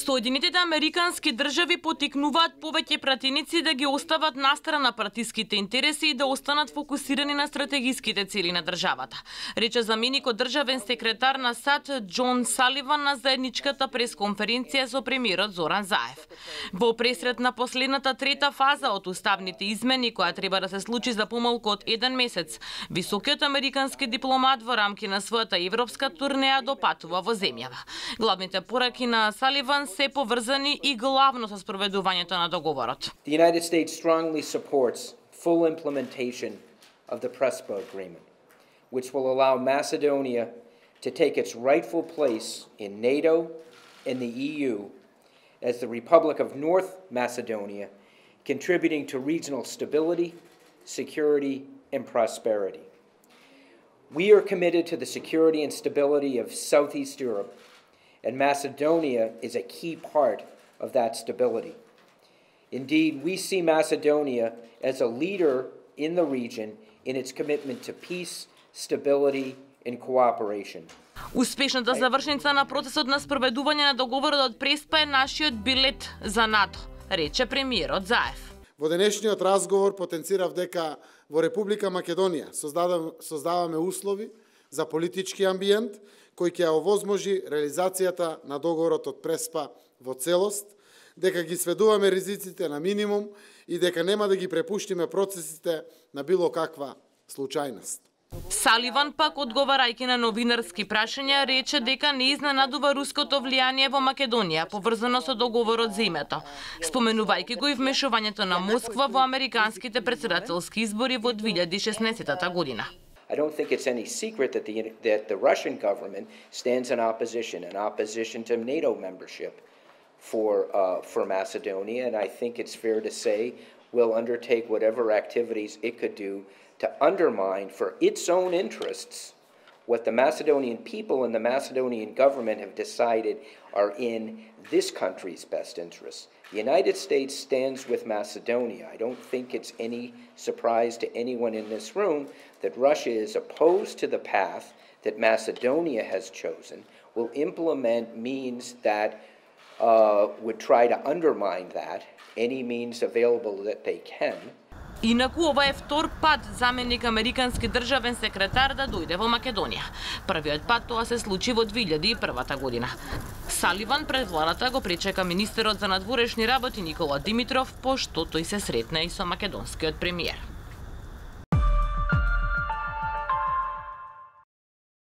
Соединетите американски држави потикнуваат повеќе пратеници да ги остават настрана партиските интереси и да останат фокусирани на стратегиските цели на државата, рече заменикот државен секретар на САД Џон Саливан на заедничката пресконференција со премиерот Зоран Заев. Во пресред на последната трета фаза од уставните измени, која треба да се случи за помалку од 1 месец, високиот американски дипломат во рамки на својата европска турнеја допатува во земјава. Главните пораки на Саливан се поврзани и главно со спроведувањето на договорот. The United States strongly supports full implementation of the Prespa agreement, which will allow Macedonia to take its rightful place in NATO and the EU as the Republic of North Macedonia, contributing to regional stability, security, and prosperity. We are committed to the security and stability of Southeast Europe, and Macedonia is a key part of that stability. Indeed, we see Macedonia as a leader in the region in its commitment to peace, stability, and cooperation. Успешната завршница на процесот на спроведување на договорот од Преспа е нашиот билет за НАТО, рече премиерот Заев. Во денешниот разговор потенцирав дека во Република Македонија создаваме услови за политички амбиент кој ќе овозможи реализацијата на договорот од Преспа во целост, дека ги сведуваме ризиците на минимум и дека нема да ги препуштиме процесите на било каква случајност. Саливан пак, одговарајќи на новинарски прашања, рече дека не изненадува руското влијание во Македонија, поврзано со договорот за името, споменувајќи го и вмешувањето на Москва во американските председателски избори во 2016 година. I don't think it's any secret that the Russian government stands in opposition to NATO membership for Macedonia, and I think it's fair to say will undertake whatever activities it could do to undermine for its own interests what the Macedonian people and the Macedonian government have decided are in this country's best interests. The United States stands with Macedonia. I don't think it's any surprise to anyone in this room that Russia is opposed to the path that Macedonia has chosen, will implement means that would try to undermine that, any means available that they can. Инаку ова е втор пат заменик американски државен секретар да дојде во Македонија. Првиот пат тоа се случи во 2001 година. Саливан пред владата го пречека министерот за надворешни работи Никола Димитров, пошто тој се сретна и со македонскиот премиер.